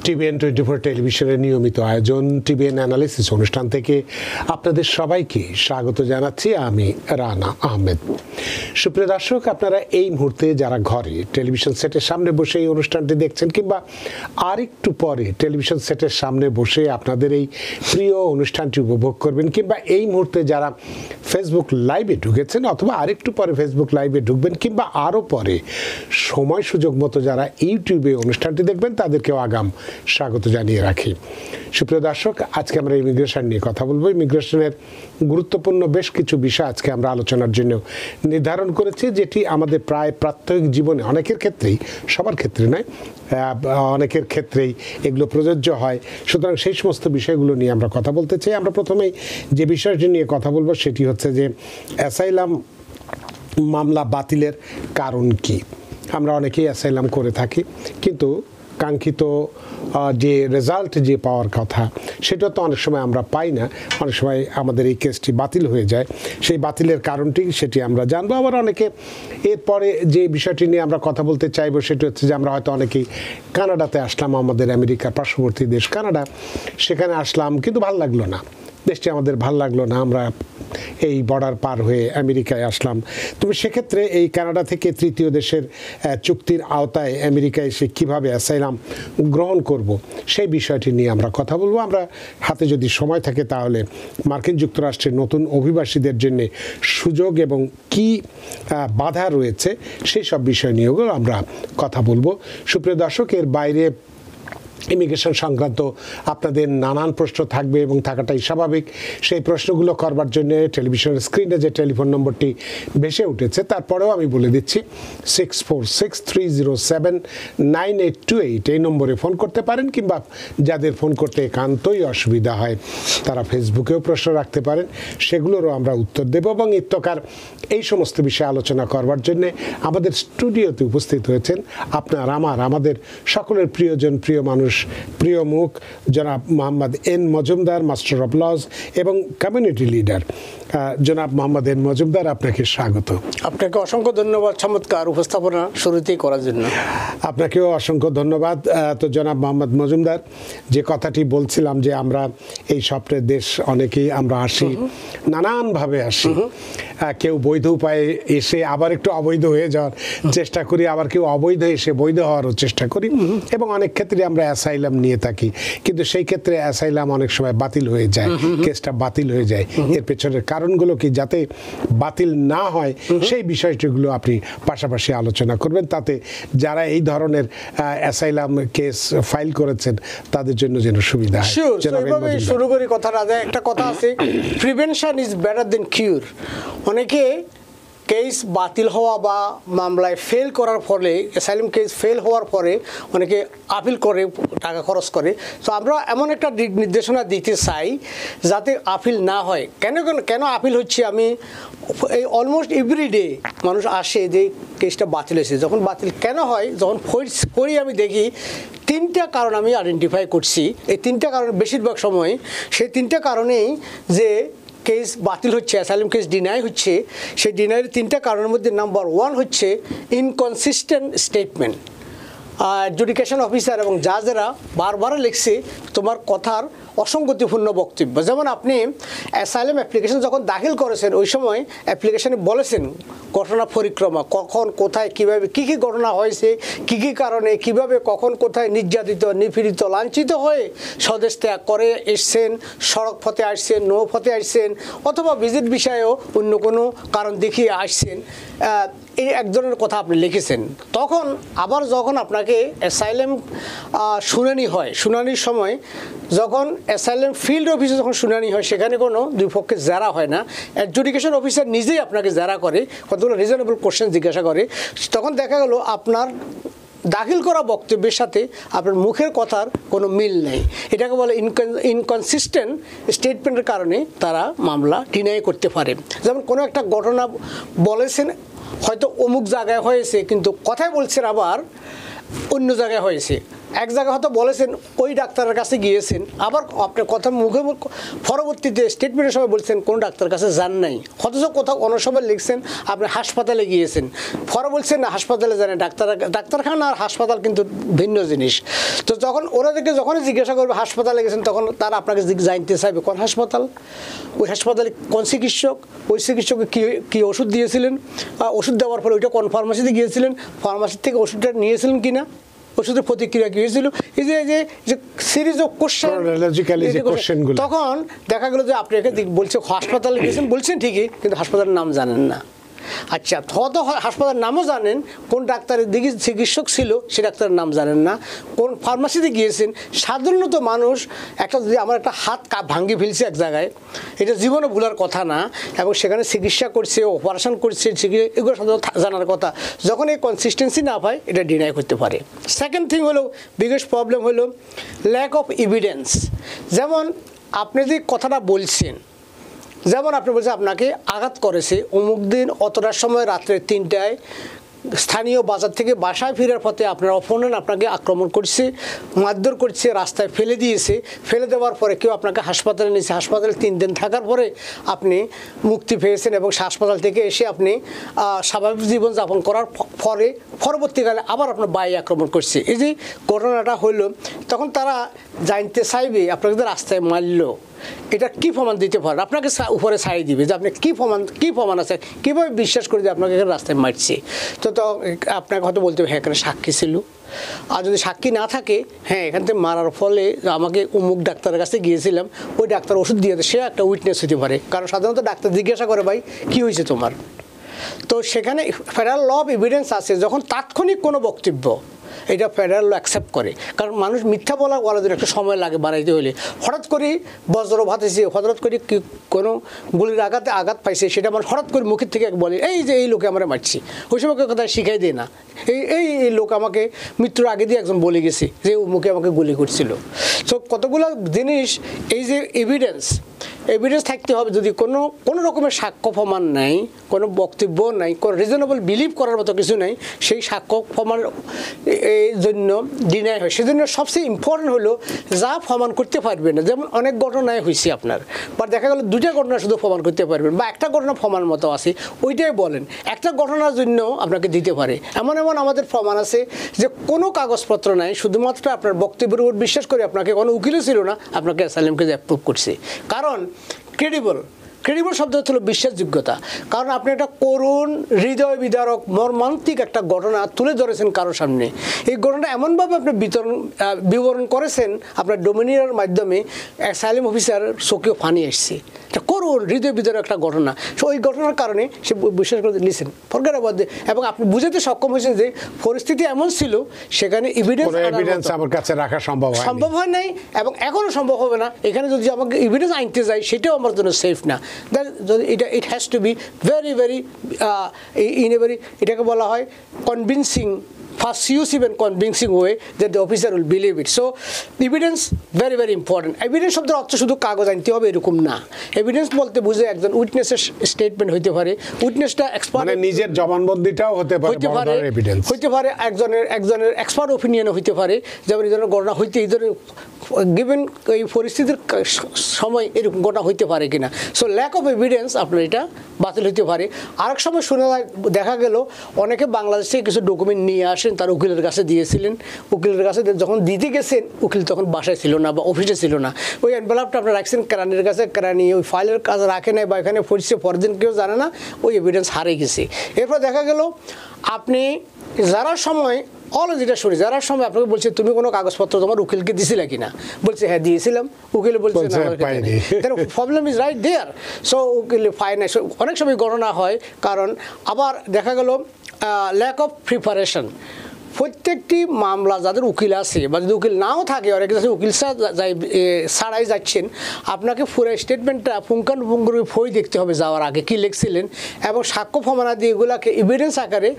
TVN 24 টেলিভিশনের নিয়মিত আয়োজন টিভিএন অ্যানালিসিস অনুষ্ঠান থেকে আপনাদের সবাইকে স্বাগত জানাচ্ছি। আমি রানা আহমেদ। সুপ্রিয় দর্শক, আপনারা এই মুহূর্তে যারা ঘরে টেলিভিশন সেটের সামনে বসে এই অনুষ্ঠানটি দেখছেন কিংবা আরেকটু পরে টেলিভিশন সেটের সামনে বসে আপনাদের এই প্রিয় অনুষ্ঠানটি উপভোগ করবেন, কিংবা এই মুহূর্তে যারা ফেসবুক লাইভে ঢুকেছেন অথবা আরেকটু পরে ফেসবুক লাইভে ঢুকবেন, কিংবা আরও পরে সময় সুযোগ মতো যারা ইউটিউবে অনুষ্ঠানটি দেখবেন তাদেরকেও আগাম স্বাগত জানিয়ে রাখি। সুপ্রিয় দর্শক, আজকে আমরা ইমিগ্রেশন নিয়ে কথা বলবো। ইমিগ্রেশনের গুরুত্বপূর্ণ বেশ কিছু বিষয় আজকে আমরা আলোচনার জন্য নির্ধারণ করেছি, যেটি আমাদের প্রায় প্রাত্যহিক জীবনে অনেকের ক্ষেত্রেই, সবার ক্ষেত্রে নয়, অনেকের ক্ষেত্রেই এগুলো প্রযোজ্য হয়। সুতরাং সেই সমস্ত বিষয়গুলো নিয়ে আমরা কথা বলতে চাই। আমরা প্রথমেই যে বিষয়টি নিয়ে কথা বলবো সেটি হচ্ছে যে অ্যাসাইলাম মামলা বাতিলের কারণ কি। আমরা অনেকেই অ্যাসাইলাম করে থাকি, কিন্তু কাঙ্ক্ষিত যে রেজাল্ট যে পাওয়ার কথা সেটা তো অনেক সময় আমরা পাই না। অনেক সময় আমাদের এই কেসটি বাতিল হয়ে যায়। সেই বাতিলের কারণটি সেটি আমরা জানবো। আবার অনেকে এরপরে যে বিষয়টি নিয়ে আমরা কথা বলতে চাইবো সেটি হচ্ছে যে আমরা হয়তো অনেকেই কানাডাতে আসলাম, আমাদের আমেরিকার পার্শ্ববর্তী দেশ কানাডা, সেখানে আসলাম কিন্তু ভালো লাগলো না, দেশটি আমাদের ভালো লাগলো না, আমরা এই বর্ডার পার হয়ে আমেরিকায় আসলাম। তবে সেক্ষেত্রে এই কানাডা থেকে তৃতীয় দেশের চুক্তির আওতায় আমেরিকায় এসে কীভাবে অ্যাসাইলাম গ্রহণ করব সেই বিষয়টি নিয়ে আমরা কথা বলবো। আমরা হাতে যদি সময় থাকে তাহলে মার্কিন যুক্তরাষ্ট্রের নতুন অভিবাসীদের জন্য সুযোগ এবং কি বাধা রয়েছে সেই সব বিষয় নিয়েও আমরা কথা বলবো। সুপ্রিয় দর্শক, এর বাইরে ইমিগ্রেশন সংক্রান্ত আপনাদের নানান প্রশ্ন থাকবে এবং থাকাটাই স্বাভাবিক। সেই প্রশ্নগুলো করবার জন্য টেলিভিশনের স্ক্রিনে যে টেলিফোন নম্বরটি ভেসে উঠেছে তারপরেও আমি বলে দিচ্ছি 6463079828 এই নম্বরে ফোন করতে পারেন, কিংবা যাদের ফোন করতে একান্তই অসুবিধা হয় তারা ফেসবুকেও প্রশ্ন রাখতে পারেন, সেগুলোরও আমরা উত্তর দেব। এবং ইত্যকার এই সমস্ত বিষয়ে আলোচনা করবার জন্য আমাদের স্টুডিওতে উপস্থিত হয়েছেন আমাদের সকলের প্রিয়জন, প্রিয় মানুষ, প্রিয় মুখ, জনাব Mohammad N Majumder, master of laws এবং কমিউনিটি লিডার। জনাব মোহাম্মদ এন মজুমদার, আপনাকে স্বাগত। আপনাকে অসংখ্য ধন্যবাদ চমৎকার উপস্থাপনা শুরুতেই করার জন্য। আপনাকেও অসংখ্য ধন্যবাদ। তো জনাব মোহাম্মদ মজুমদার, যে কথাটি বলছিলাম যে আমরা এই স্বপ্নের দেশ অনেকেই আমরা আসি, নানানভাবে আসি, কেউ বৈধ উপায়ে এসে আবার একটু অবৈধ হয়ে যাওয়ার চেষ্টা করি, আবার কেউ অবৈধ এসে বৈধ হওয়ারও চেষ্টা করি, এবং অনেক ক্ষেত্রে আমরা অ্যাসাইলাম নিয়ে থাকি, কিন্তু সেই ক্ষেত্রে অ্যাসাইলাম অনেক সময় বাতিল হয়ে যায়, কেসটা বাতিল হয়ে যায়। এর পেছনের কারণগুলো কি, যাতে বাতিল না হয় সেই বিষয়টিগুলো আপনি পাশাপাশি আলোচনা করবেন, তাতে যারা এই ধরনের অ্যাসাইলাম কেস ফাইল করেছেন তাদের জন্য যেন সুবিধা হয়। শুরু করি কথাটা। একটা কথা আছে, প্রিভেনশন ইজ বেটার দেন কিউর। অনেকে কেস বাতিল হওয়া বা মামলায় ফেল করার ফলে, অ্যাসাইলাম কেস ফেল হওয়ার পরে অনেকে আপিল করে, টাকা খরচ করে। তো আমরা এমন একটা দিক নির্দেশনা দিতে চাই যাতে আপিল না হয়। কেন আপিল হচ্ছে, আমি এই অলমোস্ট এভরিডে মানুষ আসে যে কেসটা বাতিল হয়েছে। যখন বাতিল কেন হয়, যখন পড়ি আমি দেখি তিনটা কারণ আমি আইডেন্টিফাই করছি। এই তিনটা কারণ বেশিরভাগ সময়, সেই তিনটা কারণেই যে কেস বাতিল হচ্ছে, অ্যাসাইলাম কেস ডিনাই হচ্ছে। সেই ডিনাইয়ের তিনটা কারণের মধ্যে নাম্বার 1 হচ্ছে ইনকনসিস্টেন্ট স্টেটমেন্ট। অ্যাডজুডিকেশন অফিসার এবং জাজেরা বারবার লিখছে তোমার কথার অসঙ্গতিপূর্ণ বক্তব্য। যেমন আপনি অ্যাসাইলাম অ্যাপ্লিকেশন যখন দাখিল করেছেন ওই সময় অ্যাপ্লিকেশনে বলেছেন ঘটনা পরিক্রমা, কখন কোথায় কিভাবে কী কী ঘটনা হয়েছে, কী কী কারণে কিভাবে কখন কোথায় নির্যাতিত, নিপীড়িত, লাঞ্ছিত হয়ে স্বদেশ ত্যাগ করে এসছেন, সড়ক পথে আসছেন, নৌ পথে আসছেন, অথবা ভিজিট বিষয়েও অন্য কোনো কারণ দেখিয়ে আসছেন, এই এক ধরনের কথা আপনি লিখেছেন। তখন আবার যখন আপনাকে অ্যাসাইলাম শুনানি হয়, শুনানির সময় যখন অ্যাসাইলাম ফিল্ড অফিসে যখন শুনানি হয় সেখানে কোনো দুই পক্ষে জেরা হয় না, অ্যাডজুডিকেশন অফিসার নিজেই আপনাকে জেরা করে, কতগুলো রিজনেবল কোশ্চেন জিজ্ঞাসা করে। তখন দেখা গেল আপনার দাখিল করা বক্তব্যের সাথে আপনার মুখের কথার কোনো মিল নেই। এটাকে বলে ইনকনসিস্টেন্ট স্টেটমেন্টের কারণে তারা মামলা ডিনাই করতে পারে। যেমন কোনো একটা ঘটনা বলেছেন হয়তো অমুক জায়গায় হয়েছে, কিন্তু কথাই বলছেন আবার অন্য জায়গায় হয়েছে। এক জায়গায় হয়তো বলেছেন ওই ডাক্তারের কাছে গিয়েছেন, আবার আপনার কথা মুখে পরবর্তীতে স্টেটমেন্টের সময় বলছেন কোন ডাক্তারের কাছে যান নাই, অথচ কোথাও অন্য সময় লিখছেন আপনি হাসপাতালে গিয়েছেন, পরে বলছেন না হাসপাতালে জানেন। ডাক্তারখানা আর হাসপাতাল কিন্তু ভিন্ন জিনিস। তো যখন ওরাদেরকে যখনই জিজ্ঞাসা করবে হাসপাতালে গেছেন, তখন তারা আপনাকে জানতে চাইবে কোন হাসপাতাল, ওই হাসপাতালে কোন চিকিৎসক, ওই চিকিৎসককে কী ওষুধ দিয়েছিলেন, ওষুধ দেওয়ার পরে ওইটা কোন ফার্মাসিতে গিয়েছিলেন, ফার্মাসি থেকে ওষুধটা নিয়েছিলেন কিনা, ওষুধের প্রতিক্রিয়া কী হয়েছিল, এই যে সিরিজ অফ কোশ্চেন। তখন দেখা গেল যে আপনাকে বলছে হাসপাতালে গিয়েছেন, বলছেন ঠিকই, কিন্তু হাসপাতালের নাম জানেন না। আচ্ছা, হয়তো হাসপাতালের নামও জানেন, কোন ডাক্তারের দিকে চিকিৎসক ছিল সে ডাক্তারের নাম জানেন না, কোন ফার্মাসিতে গিয়েছেন। সাধারণত মানুষ একটা যদি আমার একটা হাত ভাঙ্গি ফেলছে এক জায়গায়, এটা জীবনে ভুলার কথা না, এবং সেখানে চিকিৎসা করছে, অপারেশন করছে, এগুলো সাধারণত জানার কথা। যখন এই কনসিস্টেন্সি না পায়, এটা ডিনাই করতে পারে। সেকেন্ড থিং হলো, বিগেস্ট প্রবলেম হলো ল্যাক অফ এভিডেন্স। যেমন আপনি যে কথাটা বলছেন, যেমন আপনি বলছেন আপনাকে আঘাত করেছে অমুক দিন অতটার সময় রাত্রে 3টায় স্থানীয় বাজার থেকে বাসায় ফেরার পথে আপনার অপোনেন্ট আপনাকে আক্রমণ করছে, মারধর করছে, রাস্তায় ফেলে দিয়েছে। ফেলে দেওয়ার পরে কেউ আপনাকে হাসপাতালে নিয়েছে, হাসপাতালে 3 দিন থাকার পরে আপনি মুক্তি পেয়েছেন, এবং হাসপাতাল থেকে এসে আপনি স্বাভাবিক জীবনযাপন করার পরে পরবর্তীকালে আবার আপনার বাই আক্রমণ করছে। এই যে ঘটনাটা হইলো, তখন তারা জানতে চাইবে আপনাকে রাস্তায় মারল, এটা কি প্রমাণ দিতে পারেন, আপনাকে উপরে ছাড়িয়ে দিবে যে আপনি কি প্রমাণ আছে, কীভাবে বিশ্বাস করে যে আপনাকে এখানে রাস্তায় মারছে। তো আপনাকে হয়তো বলতে হবে হ্যাঁ এখানে সাক্ষী ছিল, আর যদি সাক্ষী না থাকে, হ্যাঁ এখান থেকে মারার ফলে আমাকে অমুক ডাক্তারের কাছে গিয়েছিলাম, ওই ডাক্তার ওষুধ দিয়ে সে একটা উইটনেস হতে পারে। কারণ সাধারণত ডাক্তার জিজ্ঞাসা করে ভাই কী হয়েছে তোমার। তো সেখানে ফেডারেল ল অফ এভিডেন্স আছে, যখন তাৎক্ষণিক কোনো বক্তব্য এটা ফেডারেল ল অ্যাকসেপ্ট করে। কারণ মানুষ মিথ্যা বলাদের একটা সময় লাগে বাড়াইতে হলে। হঠাৎ করে বজ্রপাত এসে, হঠাৎ করে কোনো গুলির আঘাত পাইছে, সেটা আমার হঠাৎ করে মুখের থেকে বলে এই যে এই লোকে আমরা মারছি, ওই সময় কথা শিখাই দেয় না। এই লোক আমাকে মৃত্যুর আগে দিয়ে একজন বলে গেছে যে ও মুখে আমাকে গুলি করছিল। সো কতগুলো জিনিস, এই যে এভিডেন্স থাকতে হবে। যদি কোনো রকমের সাক্ষ্য প্রমাণ নাই, কোনো বক্তব্য নাই, কোনো রিজনেবল বিলিভ করার মতো কিছু নাই, সেই সাক্ষ্য প্রমাণ এই জন্য ডিনাই হয়। সেজন্য সবচেয়ে ইম্পর্টেন্ট হলো যা প্রমাণ করতে পারবে না। যেমন অনেক ঘটনায় হয়েছে আপনার, বা দেখা গেল 2টা ঘটনা শুধু প্রমাণ করতে পারবেন, বা একটা ঘটনা প্রমাণ মতো আছে, ওইটাই বলেন। একটা ঘটনার জন্য আপনাকে দিতে পারে। এমন আমাদের প্রমাণ আছে যে কোনো কাগজপত্র নাই, শুধুমাত্র আপনার বক্তব্যের উপর বিশ্বাস করে আপনাকে কোনো উকিলও ছিল না, আপনাকে অ্যাসাইলামকে অ্যাপ্রুভ করছে। কারণ ক্রেডিবল শব্দ হলো বিশ্বাসযোগ্যতা। কারণ আপনি একটা করুণ, হৃদয় বিদারক, মর্মান্তিক একটা ঘটনা তুলে ধরেছেন কারোর সামনে। এই ঘটনাটা এমনভাবে আপনি বিবরণ করেছেন আপনার ডোমিনিয়নের মাধ্যমে, অ্যাসাইলাম অফিসার চোখেও পানি এসছে। এটা করুণ, হৃদয় বিদারক একটা ঘটনা। সো ওই ঘটনার কারণে সে বিশ্বাস করে লিসেন ফরগেট অ্যাবাউট দ্যাট, এবং আপনি বুঝাতে সক্ষম হয়েছেন যে পরিস্থিতি এমন ছিল সেখানে এভিডেন্স আমার কাছে রাখা সম্ভব হয় নাই, এবং এখনও সম্ভব হবে না। এখানে যদি আমাকে এভিডেন্স আনতে যাই, সেটাও আমার জন্য সেফ না। It has to be very in a very, এটাকে বলা হয় convincing, persuasive and convincing way that the officer will believe it. So evidence very important. Evidence শব্দের অর্থ শুধু কাগজ আনতে হবে এরকম না। এভিডেন্স বলতে বুঝে একজন উইটনেসের স্টেটমেন্ট হইতে পারে, উইটনেসটা এক্সপার্ট, মানে নিজের জবানবন্দিটাও হতে পারে একজনের এক্সপার্ট ওপিনিয়নও হইতে পারে। যেমন এই ধরনের ঘটনা হইতে, এই ধরনের গিভেন এই পরিস্থিতির সময় এরকম ঘটনা হইতে পারে কিনা। সো ল্যাক অফ এভিডেন্স আপনার এটা বাতিল হইতে পারে। আরেক সময় দেখা গেল অনেকে বাংলাদেশ থেকে কিছু ডকুমেন্ট নিয়ে আসেন, তার উকিলের কাছে দিয়েছিলেন, উকিলের কাছে যখন দিতে গেছেন উকিল তখন বাসায় ছিল না বা অফিসে ছিল না। ওই এনভেলপটা আপনার রাখছেন কেরানির কাছে, কেরানি ওই ফাইলের কাছে রাখে নাই বা এখানে পড়ছে, পরের দিন কেউ জানে না, ওই এভিডেন্স হারিয়ে গেছে। এরপর দেখা গেল আপনি যারার সময় যেটা শুনি, যারার সময় আপনাকে বলছে তুমি কোনো কাগজপত্র তোমার উকিলকে দিছিলে কিনা, বলছে হ্যাঁ দিয়েছিলাম, উকিল বলছে problem is right there. So উকিল পায় না। অনেক সময় গণনা হয়, কারণ আবার দেখা গেল ল্যাক অফ প্রিপারেশন। প্রত্যেকটি মামলা যাদের উকিল আছে, বা যদি উকিল নাও থাকে, অনেক কাছে উকিল ছাড়াই যাচ্ছেন, আপনাকে পুরো স্টেটমেন্টটা পুঙ্খানুপুঙ্খভাবে বই দেখতে হবে যাওয়ার আগে কী লিখছিলেন, এবং সাক্ষ্য প্রমাণাদি এগুলাকে এভিডেন্স আকারে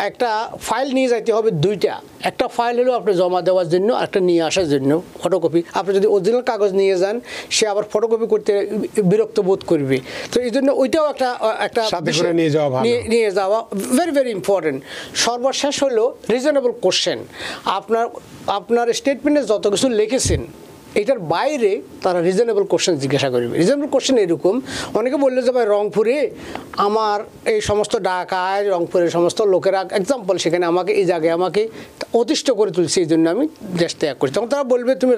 একটা ফাইল নিয়ে যাইতে হবে। 2টা, একটা ফাইল হলো আপনি জমা দেওয়ার জন্য, একটা নিয়ে আসার জন্য ফটোকপি। আপনি যদি অরিজিনাল কাগজ নিয়ে যান, সে আবার ফটোকপি করতে বিরক্ত বোধ করবে। তো এই জন্য ওইটাও একটা নিয়ে যাওয়া ভেরি ইম্পর্টেন্ট। সর্বশেষ হলো রিজনেবল কোশ্চেন। আপনার স্টেটমেন্টে যত কিছু লিখেছেন এটার বাইরে তারা রিজনেবল কোশ্চেন জিজ্ঞাসা করবে। রিজনেবল কোশ্চেন এরকম, অনেকে বললে যে ভাই রংপুরে আমার এই সমস্ত ঢাকায় রংপুরের সমস্ত লোকেরা এক্সাম্পল সেখানে আমাকে এই জায়গায় আমাকে অতিষ্ঠ করে তুলছে, এই জন্য আমি দেশ ত্যাগ করছি। তখন তারা বলবে তুমি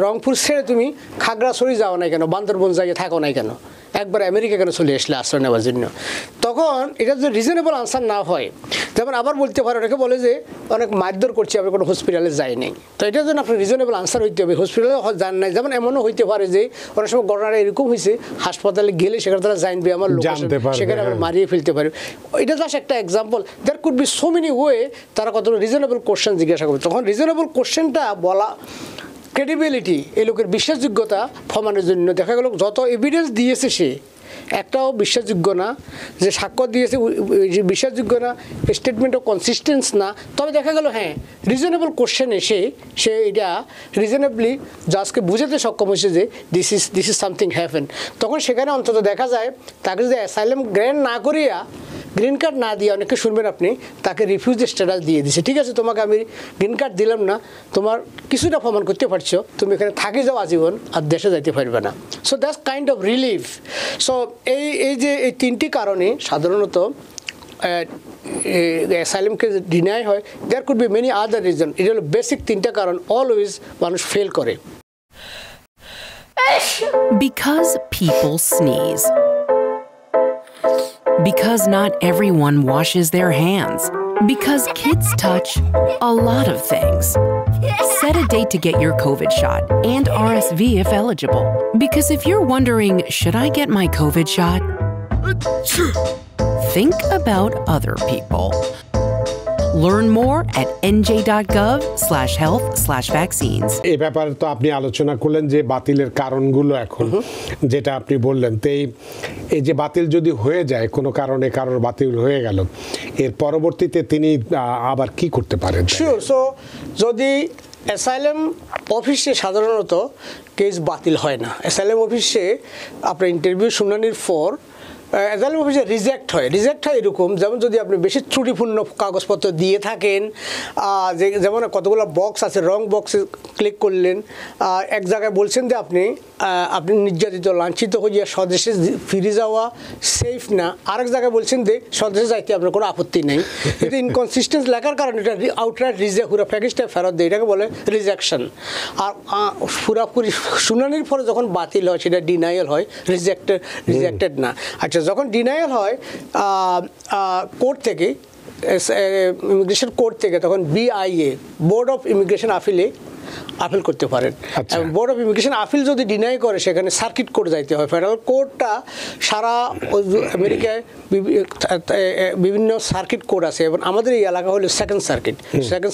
রংপুর ছেড়ে তুমি খাগড়াছড়ি যাও না কেন, বান্দরবন জায়গায় থাকো না কেন, একবার আমেরিকা কেন চলে আসলে আশ্রয় নেওয়ার জন্য? তখন এটা যদি রিজনেবল আনসার না হয়, যেমন আবার বলতে পারে অনেকে বলে যে অনেক মারধর করছি, আমি কোনো হসপিটালে যাই নাই, তো এটার জন্য আপনার রিজনেবল আনসার হইতে হবে। হসপিটালে যান নাই, যেমন এমনও হইতে পারে যে অনেক সময় ঘটনাটা এরকম হয়েছে হাসপাতালে গেলে সেখানে তারা জানবে আমার লোকেশন, সেখানে আবার মারিয়ে ফেলতে পারে। এটা জাস্ট একটা example, there could be so many way তারা কত রিজনেবল কোশ্চেন জিজ্ঞাসা করবে। তখন রিজনেবল কোশ্চেনটা বলা ক্রেডিবিলিটি, এই লোকের বিশ্বাসযোগ্যতা প্রমাণের জন্য দেখা গেল যত এভিডেন্স দিয়েছে সে একটাও বিশ্বাসযোগ্য না, যে সাক্ষ্য দিয়েছে বিশ্বাসযোগ্য না, স্টেটমেন্টও কনসিস্টেন্স না। তবে দেখা গেল হ্যাঁ রিজনেবল কোশ্চেন এসে সে এটা রিজনেবলি জাজকে বুঝাতে সক্ষম হয়েছে যে দিস ইজ সামথিং হ্যাপেন। তখন সেখানে অন্তত দেখা যায় তাকে যদি অ্যাসাইলাম গ্র্যান্ট না করিয়া, গ্রিন কার্ড না দিয়ে, অনেকে শুনবেন আপনি, তাকে রিফিউজি স্ট্যাটাস দিয়ে দিছে। ঠিক আছে, তোমাকে আমি গ্রিন কার্ড দিলাম না, তোমার কিছুটা প্রমাণ করতে পারছো, তুমি এখানে থাকি যাও আজীবন, আর দেশে যাইতে পারবে না। So that's kind of relief. So এই যে এই তিনটি কারণে সাধারণত অ্যাসাইলামকে ডিনাই হয়। There could be many other reason. এটা হলো বেসিক তিনটা কারণ অলওয়েজ মানুষ ফেল করে। Because people sneeze. Because not everyone washes their hands. Because kids touch a lot of things. Set a date to get your COVID shot and RSV if eligible. Because if you're wondering, should I get my COVID shot? Think about other people. Learn more at nj.gov/health/vaccines. এই ব্যাপারে তো আপনি আলোচনা করলেন যে বাতিলের কারণগুলো এখন যেটা আপনি বললেন, তো এই যে বাতিল যদি হয়ে যায়, কোনো কারণে কারোর বাতিল হয়ে গেল, এর পরবর্তীতে তিনি আবার কি করতে পারেন? শিওর। সো যদি অ্যাসাইলাম অফিসে সাধারণত কেস বাতিল হয় না, অ্যাসাইলাম অফিসে আপনার ইন্টারভিউ শুনানির পর অ্যাসাইলাম অফিসে রিজেক্ট হয় এরকম, যেমন যদি আপনি বেশি ত্রুটিপূর্ণ কাগজপত্র দিয়ে থাকেন, যেমন কতগুলো বক্স আছে, রং বক্সে ক্লিক করলেন, এক জায়গায় বলছেন যে আপনি নির্যাতিত লাঞ্ছিত হইয়া স্বদেশে ফিরে যাওয়া সেফ না, আরেক জায়গায় বলছেন যে স্বদেশে যাইতে আপনার কোনো আপত্তি নেই, কিন্তু ইনকনসিস্টেন্স লেখার কারণে এটা আউটরাইট রিজেক্ট, পুরো প্যাকেজটা ফেরত দেয়, এটাকে বলে রিজেকশন। আর পুরাপুরি শুনানির পরে যখন বাতিল হয় সেটা ডিনায়াল হয়, রিজেক্টেড না। আচ্ছা, যখন ডিনায়াল হয় কোর্ট থেকে, ইমিগ্রেশন কোর্ট থেকে, তখন BIA board of immigration appeal করতে পারেন। বোর্ড অফ ইমিগ্রেশন আপিল যদি ডিনাই করে সেখানে সার্কিট কোর্ট যাইতে হয়। ফেডারেল কোর্টটা সারা আমেরিকায় বিভিন্ন সার্কিট কোর্ট আছে, এবং আমাদের এই এলাকা হলো সেকেন্ড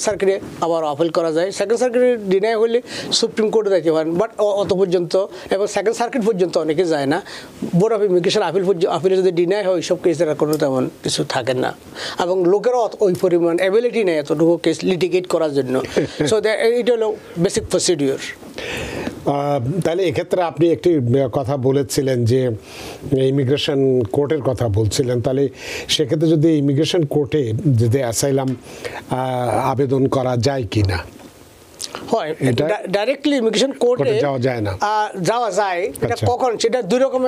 সার্কিটে আবার আপিল করা যায়। সেকেন্ড সার্কিটে ডিনাই হলে সুপ্রিম কোর্টে যাইতে পারেন, বাট অত পর্যন্ত, এবং সেকেন্ড সার্কিট পর্যন্ত অনেকে যায় না। বোর্ড অফ ইমিগ্রেশন আপিলে যদি ডিনাই হয়, ওইসব কেসের কোনো তেমন কিছু থাকে না, এবং লোকেরও ওই পরিমাণ অ্যাবিলিটি নেই এতটুকু কেস লিটিগেট করার জন্য। সো এটা হলো বেসিক প্রসিডিওর। তাহলে এক্ষেত্রে আপনি একটি কথা বলেছিলেন যে ইমিগ্রেশন কোর্টের কথা বলছিলেন, তাহলে সেক্ষেত্রে যদি ইমিগ্রেশন কোর্টে যদি অ্যাসাইলাম আবেদন করা যায় কি না? হয়, ডাইরেক্টলি ইমিগ্রেশন কোর্টে যাওয়া যায় না? যাওয়া যায়। এটা কখন? সেটা দুই রকম,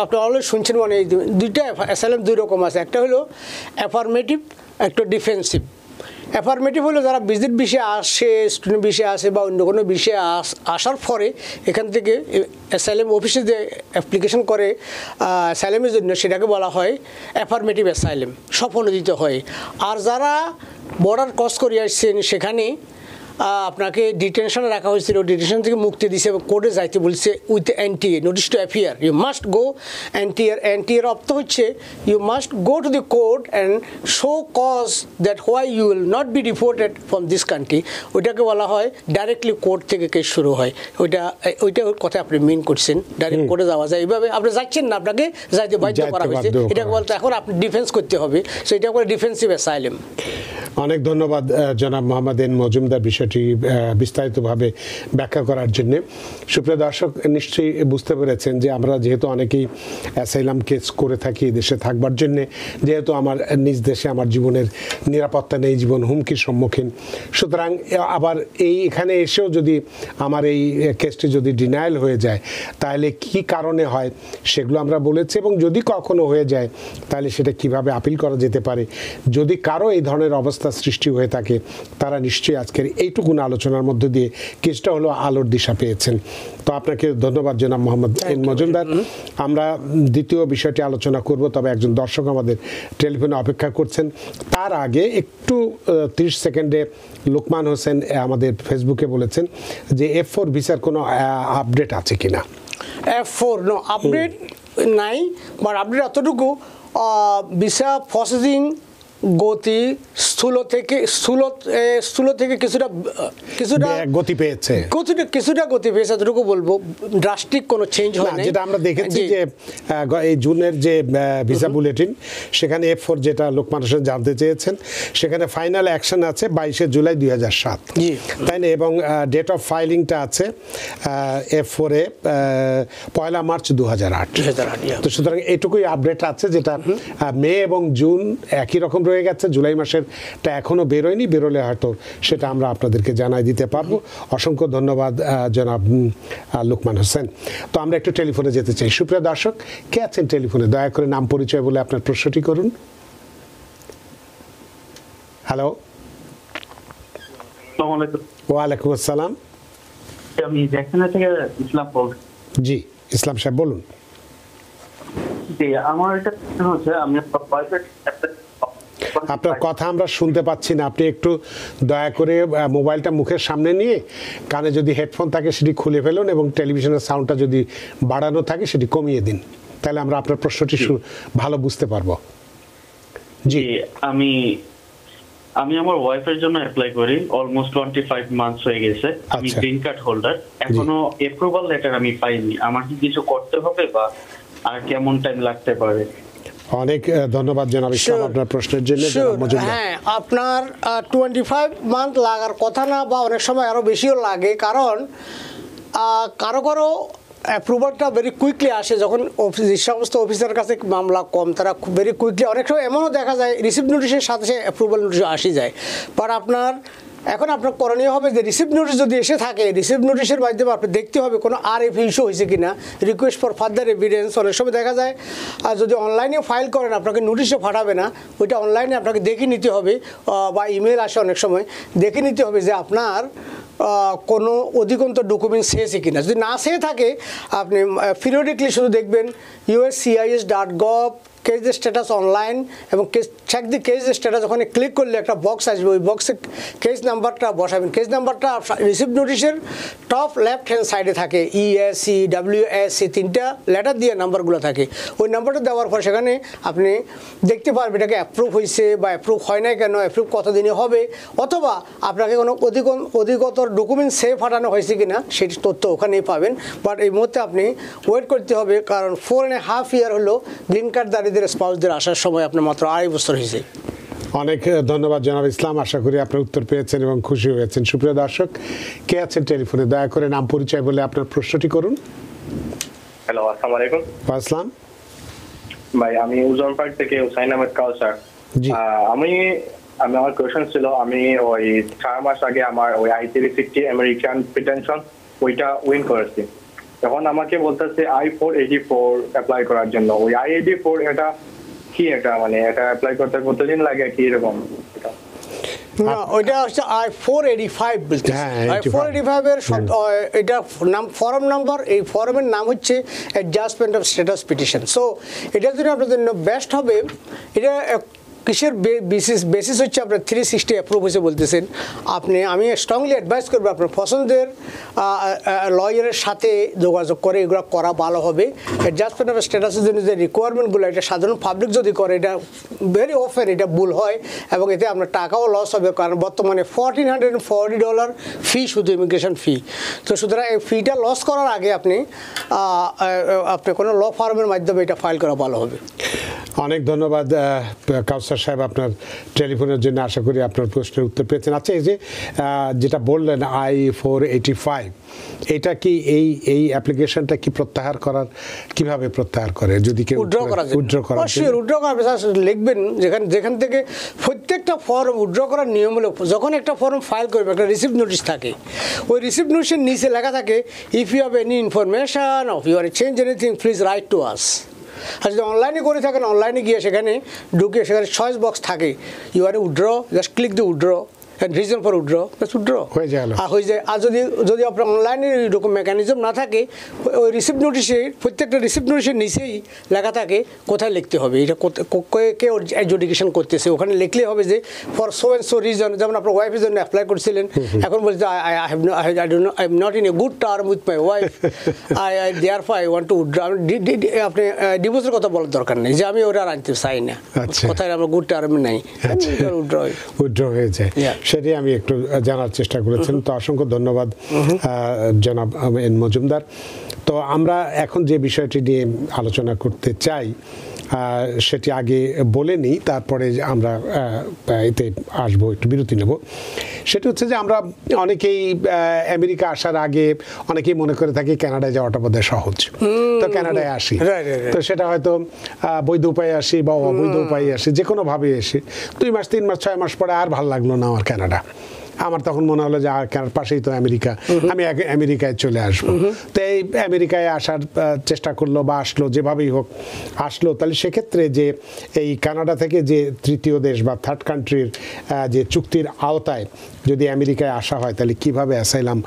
আপনি অলরেডি শুনছেন, মানে দুইটা অ্যাসাইলাম দুই রকম আছে। একটা হলো অ্যাফার্মেটিভ, একটা ডিফেন্সিভ। অ্যাফার্মেটিভ হলো যারা ভিজিট বিষয়ে আসে, স্টুডেন্ট বিষয়ে আসে, বা অন্য কোনো বিষয়ে আসার পরে এখান থেকে অ্যাসাইলাম অফিসে যে অ্যাপ্লিকেশন করে অ্যাসাইলামের জন্য, সেটাকে বলা হয় অ্যাফার্মেটিভ অ্যাসাইলাম, সম্পন্ন হয়। আর যারা বর্ডার ক্রস করে আসছেন, সেখানে আপনাকে ডিটেনশনে রাখা হয়েছিল, ডিটেনশন থেকে মুক্তি দিয়েছে এবং কোর্টে যাইতে বলছে with NTA, notice to appear. You must go NTA অর্থ হচ্ছে you must go to the court and show cause that why you will not be deported from this country. ওইটাকে বলা হয় ডাইরেক্টলি কোর্ট থেকে কেস শুরু হয়। ওইটার কথা আপনি মিন করছেন, ডাইরেক্ট কোর্টে যাওয়া যায়। এইভাবে আপনি যাচ্ছেন না, আপনাকে যাইতে বাধ্য করা হয়েছে, এটাকে বলতে এখন আপনি ডিফেন্স করতে হবে। সো এটা করে ডিফেন্সিভ অ্যাসাইলাম। অনেক ধন্যবাদ জনাব মোহাম্মদ এন মজুমদার বিষয় বিষয়টি বিস্তারিতভাবে ব্যাখ্যা করার জন্য। সুপ্রিয় দর্শক, নিশ্চয়ই বুঝতে পেরেছেন যে আমরা যেহেতু অনেকেই অ্যাসাইলাম কেস করে থাকি দেশে থাকবার জন্যে, যেহেতু আমার নিজ দেশে আমার জীবনের নিরাপত্তা নেই, জীবন হুমকির সম্মুখীন, সুতরাং আবার এখানে এসেও যদি আমার এই কেসটি যদি ডিনায়াল হয়ে যায় তাহলে কি কারণে হয় সেগুলো আমরা বলেছি, এবং যদি কখনো হয়ে যায় তাহলে সেটা কিভাবে আপিল করা যেতে পারে। যদি কারো এই ধরনের অবস্থা সৃষ্টি হয়ে থাকে তারা নিশ্চয়ই আজকের এইটুকুন আলোচনার মধ্যে দিয়ে কিছুটা হলো আলোর দিশা পেয়েছেন। তো আপনাকে ধন্যবাদ জনাব মোহাম্মদ এন মজুমদার। আমরা দ্বিতীয় বিষয়টি আলোচনা করব, তবে একজন দর্শক আমাদের টেলিফোনে অপেক্ষা করছেন। তার আগে একটু 30 সেকেন্ডে লোকমান হোসেন আমাদের ফেসবুকে বলেছেন যে F4 ভিসার কোনো আপডেট আছে কিনা। F4 নো আপডেট নাই, বাট আপডেট এতটুকু ভিসা প্রসেসিং গতি স্থূল থেকে কিছুটা গতি পেয়েছে, কিছুটা গতি পেয়েছে এতটুকু বলবো। ড্রাস্টিক কোনো চেঞ্জ হয় না। যেটা আমরা দেখেছি যে এই জুনের যে ভিসা বুলেটিন, সেখানে F4 যেটা লোকমান হোসেন জানতে চেয়েছেন, সেখানে ফাইনাল অ্যাকশন আছে 22 জুলাই 2007, তাই না? এবং ডেট অফ ফাইলিংটা আছে F4 এ 1 মার্চ 2008। তো সুতরাং এইটুকুই আপডেট আছে, যেটা মে এবং জুন একই রকম রয়ে গেছে। জুলাই মাসেরটা এখনো বেরোয়নি, বেরোলে হয়তো সেটা আমরা আপনাদেরকে জানাই দিতে পারবো। অসংখ্য ধন্যবাদ জনাব লোকমান হোসেন। তো আমরা একটু টেলিফোনে যেতে চাই। সুপ্রিয় দর্শক, কে আছেন টেলিফোনে? দয়া করে নাম পরিচয় বলে আপনার প্রশ্নটি করুন। হ্যালো। ওয়ালাইকুম আসসালাম। আমি যেখানে থেকে ইসলাম বলছি। জি ইসলাম সাহেব বলুন। জি, আমার এটা হচ্ছে আমি আপনার কথা আমরা শুনতে পাচ্ছি না, আপনি একটু দয়া করে মোবাইলটা মুখের সামনে নিয়ে কানে যদি হেডফোন থাকে সেটি খুলে ফেলুন, এবং টেলিভিশনের সাউন্ডটা যদি বাড়ানো থাকে সেটি কমিয়ে দিন, তাহলে আমরা আপনার প্রশ্নটি ভালো বুঝতে পারবো। জি, আমি আমার ওয়াইফের জন্য অ্যাপ্লাই করি, অলমোস্ট 25 মান্থস হয়ে গেছে। আমি গ্রিন কার্ড হোল্ডার, এখনো অ্যাপ্রুভাল লেটার আমি পাইনি। আমার কি কিছু করতে হবে বা আর কেমন টাইম লাগতে পারে? অনেক ধন্যবাদ জনাব ইসলাম আপনার প্রশ্নের জন্য। হ্যাঁ, আপনার 25 মান্থ লাগার কথা না, বা অনেক সময় আরও বেশিও লাগে, কারণ কারো অ্যাপ্রুভালটা ভেরি কুইকলি আসে যখন যে সমস্ত অফিসার কাছে মামলা কম, তারা ভেরি কুইকলি, অনেক সময় এমনও দেখা যায় রিসিভ নোটিশের সাথে সাথে অ্যাপ্রুভাল নোটিশ আসে যায়। বাট আপনার করণীয় হবে যে রিসিভ নোটিশ যদি এসে থাকে, রিসিভ নোটিশের মাধ্যমে আপনি দেখতে হবে কোনো RF ইস্যু হয়েছে কিনা, রিকোয়েস্ট ফর ফার্দার এভিডেন্স। অনেক সময় দেখা যায় আর যদি অনলাইনে ফাইল করেন আপনাকে নোটিশও পাঠাবে না, ওইটা অনলাইনে আপনাকে দেখে নিতে হবে, বা ইমেল আসে অনেক সময়, দেখে নিতে হবে যে আপনার কোনো অধিকন্তর ডকুমেন্ট শেষে কিনা। যদি না শেষ থাকে আপনি পিরিয়ডিকলি শুধু দেখবেন USCIS.gov case the status online, এবং check the case the status. ওখানে ক্লিক করলে একটা বক্স আসবে, ওই বক্সে কেস নাম্বারটা বসাবেন। কেস নাম্বারটা রিসিভ নোটিশের টপ লেফট হ্যান্ড সাইডে থাকে, ESC WSC 3টা লেটার দিয়ে নাম্বারগুলো থাকে। ওই নাম্বারটা দেওয়ার পর সেখানে আপনি দেখতে পারবেন এটাকে অ্যাপ্রুভ হয়েছে বা অ্যাপ্রুভ হয় না কেন, অ্যাপ্রুভ কতদিনে হবে, অথবা আপনাকে কোনো অধিকতর ডকুমেন্ট সেভ পাঠানো হয়েছে কিনা সেটি তথ্য ওখানেই পাবেন। বাট এই মুহূর্তে আপনি ওয়েট করতে হবে, কারণ 4.5 ইয়ার হলো গ্রিন কার্ড স্পাউসদের আসার সময় আপনার মাত্র 2.5 বছর হয়েছে। অনেক ধন্যবাদ জনাব ইসলাম, আশা করি আপনার উত্তর পেয়েছেন এবং খুশি হয়েছেন। সুপ্রিয় দর্শক, কে আছেন টেলিফোনে? দয়া করে নাম পরিচয় বলে আপনার প্রশ্নটি করুন। হ্যালো, আসসালামু আলাইকুম। আসসালাম ভাই, আমি উজনপাড় থেকে হুসাইন আহমেদ কাউসার। আমি আমার কোয়েশ্চন ছিল, আমি ওই 4 মাস আগে আমার ওই I-360 আমেরিকান প্রিটেনশন ওইটা উইন করেছি। এখন আমাকে বলতেছে I-484 অ্যাপ্লাই করার জন্য। ওই I-84 এটা কি, এটা মানে এটা অ্যাপ্লাই করতে কতদিন লাগে, কি রকম? না, ওইটা হচ্ছে I-485 বলতে। I-485 এর এটা নাম, ফর্ম নাম্বার, এই ফর্মের নাম হচ্ছে adjustment of status petition. So এটার জন্য আপনাদের জন্য বেস্ট হবে, এটা কিসের বেসিস হচ্ছে আপনার 360 অ্যাপ্রুভ হয়েছে বলতেছেন আপনি। আমি স্ট্রংলি অ্যাডভাইস করবো আপনার পছন্দের লয়ারের সাথে যোগাযোগ করে এগুলো করা ভালো হবে। অ্যাডজাস্টমেন্ট অফ স্ট্যাটাসের জন্য যে রিকোয়ারমেন্টগুলো, এটা সাধারণ পাবলিক যদি করে এটা ভেরি অফেন এটা ভুল হয়, এবং এতে আপনার টাকাও লস হবে, কারণ বর্তমানে $1,440 ফি, শুধু ইমিগ্রেশন ফি। তো সুতরাং এই ফিটা লস করার আগে আপনি কোনো ল ফার্মের মাধ্যমে এটা ফাইল করা ভালো হবে। অনেক ধন্যবাদ কাউসার সাহেব আপনার টেলিফোনের জন্য। আশা করি আপনার প্রশ্নের উত্তর পেয়েছেন। আচ্ছা, এই যে যেটা বললেন I-485, এটা কি এই অ্যাপ্লিকেশনটা কি প্রত্যাহার করার, কিভাবে প্রত্যাহার করে যদি কেউ উইথড্র করার লিখবেন যেখান থেকে প্রত্যেকটা ফর্ম উইথড্র করার নিয়ম হলো যখন একটা ফর্ম ফাইল করবে একটা রিসিপ্ট নোটিশ থাকে, ওই রিসিপ্ট নোটিশের নিচে লেখা থাকে if you have any information of you are change anything please write to us. আর যদি অনলাইনে করে থাকেন অনলাইনে গিয়ে সেখানে ঢুকে সেখানে চয়েস বক্স থাকে, you are withdraw, just click the withdraw and reason for withdraw, that's withdraw হয়ে যায়। আর যদি আপনার অনলাইনে এরকম মেকানিজম না থাকে, ওই রিসিপ্ট নোটিশে প্রত্যেকটা রিসিপ্ট নোটিশের নিচেই লেখা থাকে কোথায় লিখতে হবে, এটা কে অ্যাডজুডিকেশন করতেছে, ওখানে লিখলে হবে যে for so and so reason. যেমন আপনার ওয়াইফের জন্য অ্যাপ্লাই করছিলেন, এখন বলছে I am not in a good term with my wife, therefore I want to withdraw. আপনি ডিভোর্সের কথা বলার দরকার নেই যে আমি ওটা আনতে চাই না, কোথায় আমার গুড টার্ম নাই, উইথড্র হয়ে যায়। সেটাই আমি একটু জানার চেষ্টা করেছেন। তো অসংখ্য ধন্যবাদ জনাব এন মজুমদার। তো আমরা এখন যে বিষয়টি নিয়ে আলোচনা করতে চাই সেটি আগে বলে নিই, তারপরে আমরা এতে আসবো, একটু বিরতি নেব। সেটা হচ্ছে যে আমরা অনেকেই আমেরিকা আসার আগে অনেকেই মনে করে থাকি কানাডায় যাওয়াটা বোধহয় সহজ, তো কানাডায় আসি, তো সেটা হয়তো বৈধ উপায়ে আসি বা অবৈধ উপায়ে আসি, যে কোনোভাবে আসি। 2 মাস 3 মাস 6 মাস পরে আর ভালো লাগলো না আমার কানাডা, আমার তখন মনে হলো যে পাশেই তো আমেরিকা, আমি আমেরিকায় চলে আসবো। তো এই আমেরিকায় আসার চেষ্টা করলো বা আসলো, যেভাবেই হোক আসলো। তাহলে সেক্ষেত্রে যে এই কানাডা থেকে যে তৃতীয় দেশ বা থার্ড কান্ট্রির যে চুক্তির আওতায় যদি আমেরিকায় আসা হয়, তাহলে কিভাবে অ্যাসাইলাম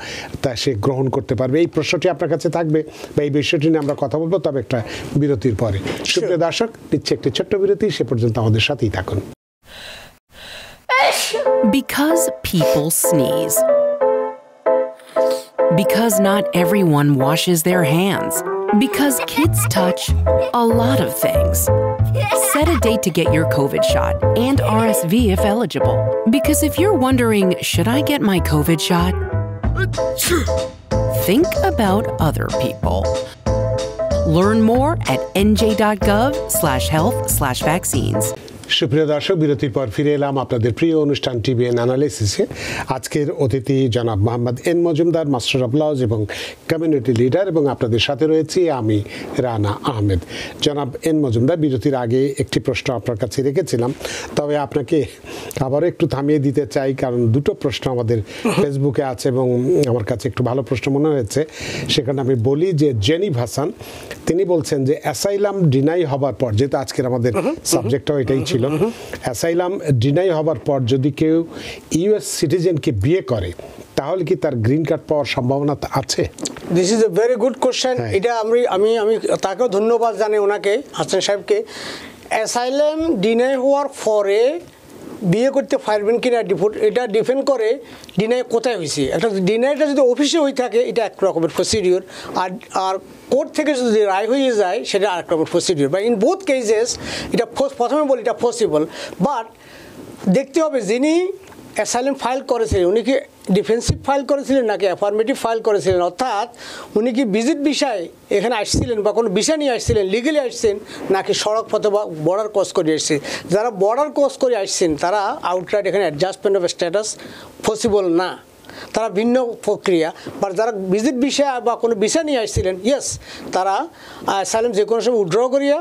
তা সে গ্রহণ করতে পারবে, এই প্রশ্নটি আপনার কাছে থাকবে বা এই বিষয়টি নিয়ে আমরা কথা বলবো, তবে একটা বিরতির পরে। সুপ্রিয় দর্শক, নিচ্ছে একটি ছোট্ট বিরতি, সে পর্যন্ত আমাদের সাথেই থাকুন। Because people sneeze. Because not everyone washes their hands. Because kids touch a lot of things. Set a date to get your COVID shot and RSV if eligible. Because if you're wondering, should I get my COVID shot? Think about other people. Learn more at nj.gov/health/vaccines. সুপ্রিয় দর্শক, বিরতির পর ফিরে এলাম আপনাদের প্রিয় অনুষ্ঠান TVN অ্যানালিসিসে। আজকের অতিথি জনাব Mohammad N Majumder, master of laws এবং কমিউনিটি লিডার, এবং আপনাদের সাথে রয়েছি আমি রানা আহমেদ। জনাব এন মজুমদার, বিরতির আগে একটি প্রশ্ন আপনার কাছে রেখেছিলাম, তবে আপনাকে আবারও একটু থামিয়ে দিতে চাই, কারণ দুটো প্রশ্ন আমাদের ফেসবুকে আছে এবং আমার কাছে একটু ভালো প্রশ্ন মনে হয়েছে। সেখানে আমি বলি যে জেনিভ হাসান তিনি বলছেন যে অ্যাসাইলাম ডিনাই হবার পর, যেহেতু আজকের আমাদের সাবজেক্টটাও এটাই ছিল, অ্যাসাইলাম ডিনাই হবার পর যদি কেউ ইউএস সিটিজেনকে বিয়ে করে, তাহলে কি তার গ্রিন কার্ড পাওয়ার সম্ভাবনা আছে? This is a very good question. এটা আমি তাকেও ধন্যবাদ জানাই, ওনাকে, হাসান সাহেবকে। অ্যাসাইলাম ডিনাই হওয়ার পরে বিয়ে করতে পারবেন কিনা এটা ডিপেন্ড করে ডিনাই কোথায় হয়েছে। একটা ডিনাইটা যদি অফিসে হয়ে থাকে, এটা এক রকমের প্রসিডিওর, আর কোর্ট থেকে যদি রায় হয়ে যায় সেটা আরেক রকমের প্রসিডিওর। বা ইন বোথ কেসেস এটা প্রথমে বলি এটা পসিবল, বাট দেখতে হবে যিনি অ্যাসাইলাম ফাইল করেছিলেন উনি কি ডিফেন্সিভ ফাইল করেছিলেন নাকি অ্যাফার্মেটিভ ফাইল করেছিলেন, অর্থাৎ উনি কি ভিজিট বিষয়ে এখানে আসছিলেন বা কোনো বিষয় নিয়ে আসছিলেন, লিগেলি আসছেন, নাকি সড়ক পথে বা বর্ডার ক্রস করে আসছে। যারা বর্ডার ক্রস করে আসছেন তারা আউটরাইট এখানে অ্যাডজাস্টমেন্ট অফ স্ট্যাটাস পসিবল না, তারা ভিন্ন প্রক্রিয়া। বা যারা ভিজিট বিষয় বা কোনো বিষয় নিয়ে আসছিলেন, ইয়েস, তারা অ্যাসাইলাম যে কোনো সময় উইথড্র করিয়া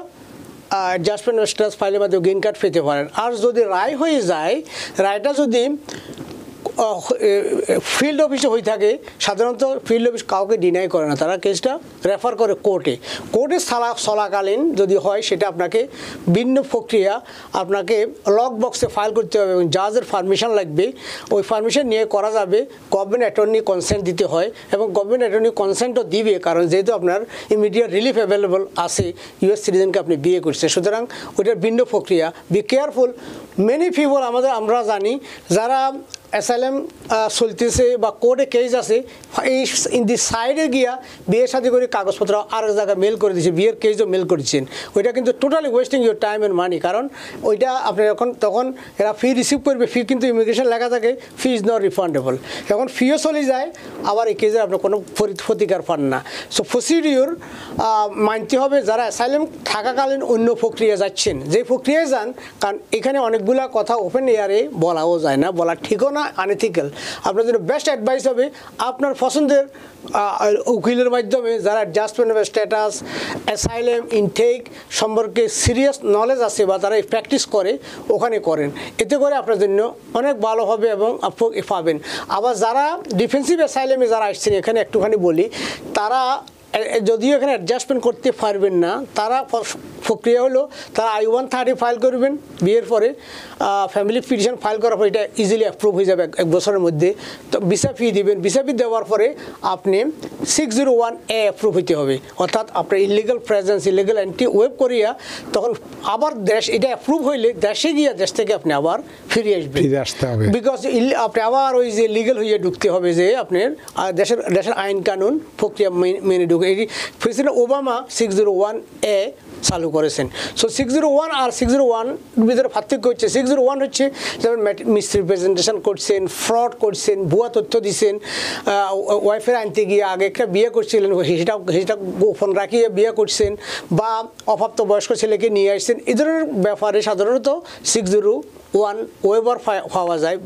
অ্যাডজাস্টমেন্ট অফ স্ট্যাটাস ফাইলের মাধ্যমে গ্রিন কার্ড পেতে পারেন। আর যদি রায় হয়ে যায়, রায়টা যদি ফিল্ড অফিসে হয়ে থাকে, সাধারণত ফিল্ড অফিস কাউকে ডিনাই করে না, তারা কেসটা রেফার করে কোর্টে চলাকালীন যদি হয় সেটা আপনাকে ভিন্ন প্রক্রিয়া, আপনাকে লক বক্সে ফাইল করতে হবে এবং জাজের পারমিশন লাগবে। ওই পারমিশন নিয়ে করা যাবে, গভর্নমেন্ট অ্যাটর্নি কনসেন্ট দিতে হয় এবং গভর্নমেন্ট অ্যাটর্নি কনসেন্টও দিবে, কারণ যেহেতু আপনার ইমিডিয়েট রিলিফ অ্যাভেলেবল আছে, ইউএস সিটিজেনকে আপনি বিয়ে করছে, সুতরাং ওইটার ভিন্ন প্রক্রিয়া। Be careful. মেনি পিপল আমরা জানি যারা অ্যাসাইলাম চলতেছে বা কোর্টে কেস আছে, এই ইন দি সাইডে গিয়া বিয়ের সাথে করে কাগজপত্র আরেক জায়গায় মেল করে দিয়েছে, বিয়ের কেসও মেল করেছেন, ওইটা কিন্তু totally wasting your time and money. কারণ ওইটা আপনি তখন এরা ফি রিসিভ করবে, ফি কিন্তু ইমিগ্রেশন লেখা থাকে ফি ইজ নট রিফান্ডেবল। যখন ফিও চলে যায় আবার এই কেসের আপনার কোনো প্রতিকার পান না। সো প্রসিডিওর মানতে হবে যারা অ্যাসাইলাম থাকাকালীন অন্য প্রক্রিয়া যাচ্ছেন, যে প্রক্রিয়ায় যান, কারণ এখানে অনেকগুলা কথা ওপেন এয়ারে বলাও যায় না, বলা ঠিকও না, আনএথিক্যাল। আপনার জন্য বেস্ট অ্যাডভাইস হবে আপনার পছন্দের উকিলের মাধ্যমে যারা adjustment of status, asylum, intake সম্পর্কে সিরিয়াস নলেজ আছে বা তারা প্র্যাকটিস করে, ওখানে করেন। এতে করে আপনার জন্য অনেক ভালো হবে এবং আপনি পাবেন। আবার যারা ডিফেন্সিভ অ্যাসাইলামে যারা আসছেন, এখানে একটুখানি বলি, তারা যদিও এখানে অ্যাডজাস্টমেন্ট করতে পারবেন না, তারা প্রক্রিয়া হলো তারা I-130 ফাইল করবেন, বিয়ের পরে ফ্যামিলি পিটিশন ফাইল করার পর এটা ইজিলি অ্যাপ্রুভ হয়ে যাবে এক বছরের মধ্যে। তো ভিসা ফি দিবেন, ভিসা ফি দেওয়ার পরে আপনি 601A অ্যাপ্রুভ হইতে হবে, অর্থাৎ আপনার illegal presence, illegal entry web করিয়া তখন আবার দেশ এটা অ্যাপ্রুভ হইলে দেশে গিয়া দেশ থেকে আপনি আবার ফিরে আসবেন, বিকজ আপনি আবার ওই যে লিগাল হইয়া ঢুকতে হবে, যে আপনার দেশের আইন কানুন প্রক্রিয়া মেনে ঢুকে। এই প্রেসিডেন্ট ওবামা 601A চালু করেছেন। সো 601 আর 601 ভিতরে পার্থক্য হচ্ছে, 601 হচ্ছে যেমন মিসরিপ্রেজেন্টেশন করছেন, ফ্রড করছেন, ভুয়া তথ্য দিচ্ছেন, ওয়াইফের আনতে গিয়ে আগে একটা বিয়ে করছিলেন সেটা গোপন রাখিয়ে বিয়ে করছেন, বা অপ্রাপ্ত বয়স্ক ছেলেকে নিয়ে আসছেন, এই ধরনের ব্যাপারে সাধারণত 601 ওয়েবার পাওয়া যায়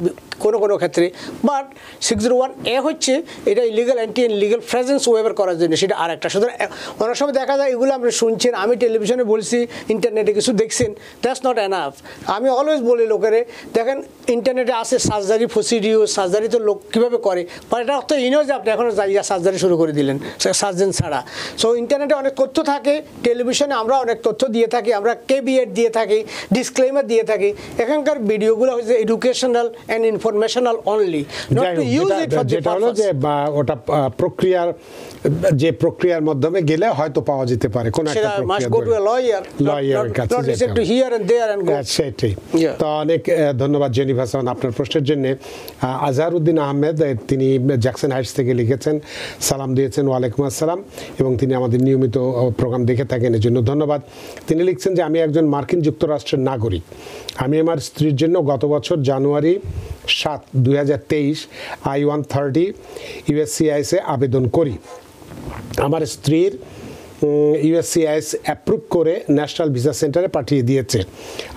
কোনো ক্ষেত্রে। বাট 601A হচ্ছে এটা illegal entry illegal presence weber করার জন্য, সেটা আর একটা। সুতরাং অনেক সময় দেখা যায় এগুলো আপনি শুনছেন, আমি টেলিভিশনে বলছি, ইন্টারনেটে কিছু দেখছেন, দ্যাটস নট এনাফ। আমি অলওয়েজ বলি লোকেরে, দেখেন ইন্টারনেটে আছে সার্জারি প্রসিডিওর, সার্জারি তো লোক কীভাবে করে, বাট এটা অর্থ এই নয় যে আপনি এখন যাইয়া সার্জারি শুরু করে দিলেন সার্জন ছাড়া। সো ইন্টারনেটে অনেক তথ্য থাকে, টেলিভিশনে আমরা অনেক তথ্য দিয়ে থাকি, আমরা কেবিএড দিয়ে থাকি, ডিসক্লেমার দিয়ে থাকি। এখানকার ভিডিওগুলো হচ্ছে educational and informational only, not to use it for the purpose. যে ওটা প্রক্রিয়ার মাধ্যমে গেলে হয়তো পাওয়া যেতে পারে কোন একটা প্রক্রিয়া, must go to a lawyer কাছে, not listen to here and there and go. সেটাই। তো অনেক ধন্যবাদ জেনিফ হাসান আপনার প্রশ্নের জন্য। আজহারউদ্দিন আহমেদ, তিনি জ্যাকসন হাইটস থেকে লিখেছেন, সালাম দিয়েছেন, ওয়ালাইকুম আসসালাম, এবং তিনি আমাদের নিয়মিত প্রোগ্রাম দেখে থাকেন, এর জন্য ধন্যবাদ। তিনি লিখছেন যে আমি একজন মার্কিন যুক্তরাষ্ট্রের নাগরিক। আমি আমার স্ত্রীর জন্য গত বছর জানুয়ারি 7, 2023 I-130 USCIS আবেদন করি। আমার স্ত্রীর USCIS অ্যাপ্রুভ করে ন্যাশনাল ভিসা সেন্টারে পাঠিয়ে দিয়েছে।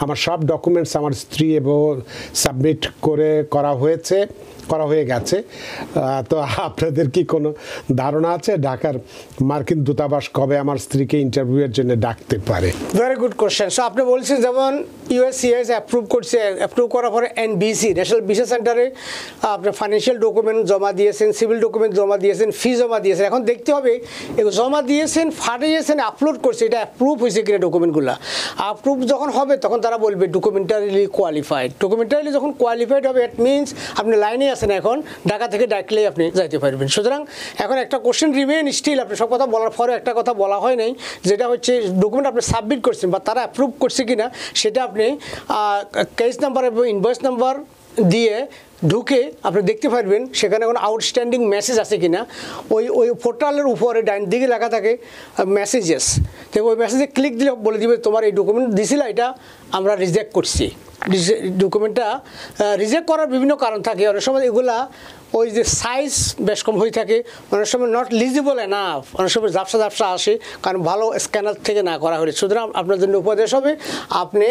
আমার সব ডকুমেন্টস আমার স্ত্রী এবং সাবমিট করা হয়ে গেছে। তো আপনাদের কি কোনো ধারণা আছে ঢাকার মার্কিন দূতাবাস কবে আমার স্ত্রীকে ইন্টারভিউয়ের জন্য ডাকতে পারে? Very good question. সো আপনি বলছেন যেমন USCIS অ্যাপ্রুভ করছে, অ্যাপ্রুভ করার পরে NVC ন্যাশনাল ভিসা সেন্টারে আপনি ফাইন্যান্সিয়াল ডকুমেন্ট জমা দিয়েছেন, সিভিল ডকুমেন্ট জমা দিয়েছেন, ফি জমা দিয়েছেন। এখন দেখতে হবে জমা দিয়েছেন, ফাটিয়েছেন, আপলোড করছে, এটা অ্যাপ্রুভ হয়েছে কিনা ডকুমেন্টগুলো। অ্যাপ্রুভ যখন হবে তখন তারা বলবে ডকুমেন্টারিলি কোয়ালিফাইড। ডকুমেন্টারিলি যখন কোয়ালিফাইড হবে ইট মিনস আপনি লাইনে আছেন, এখন ঢাকা থেকে ডাকলেই আপনি যাইতে পারবেন। সুতরাং এখন একটা কোশ্চেন রিমেইন স্টিল, আপনি সব কথা বলার পরে একটা কথা বলা হয় নাই, যেটা হচ্ছে ডকুমেন্ট আপনি সাবমিট করছেন বা তারা অ্যাপ্রুভ করছে কিনা, সেটা আপনি কেস নাম্বার এবং ইনভয়েস নাম্বার দিয়ে ঢুকে আপনি দেখতে পারবেন সেখানে কোনো আউটস্ট্যান্ডিং মেসেজ আছে কিনা। ওই পোর্টালের উপরে ডাইন দিকে লেখা থাকে মেসেজেস, তো ওই মেসেজে ক্লিক দিলে বলে দিবে তোমার এই ডকুমেন্ট দিছিল, এটা আমরা রিজেক্ট করছি। ডকুমেন্টটা রিজেক্ট করার বিভিন্ন কারণ থাকে, অনেক সময় এগুলা ওই যে সাইজ বেশ কম হয়ে থাকে, অনেক সময় নট লিজিবল এনাফ, অনেক সময় ঝাপসা আসে, কারণ ভালো স্ক্যানার থেকে না করা হলে। সুতরাং আপনার জন্য উপদেশ হবে আপনি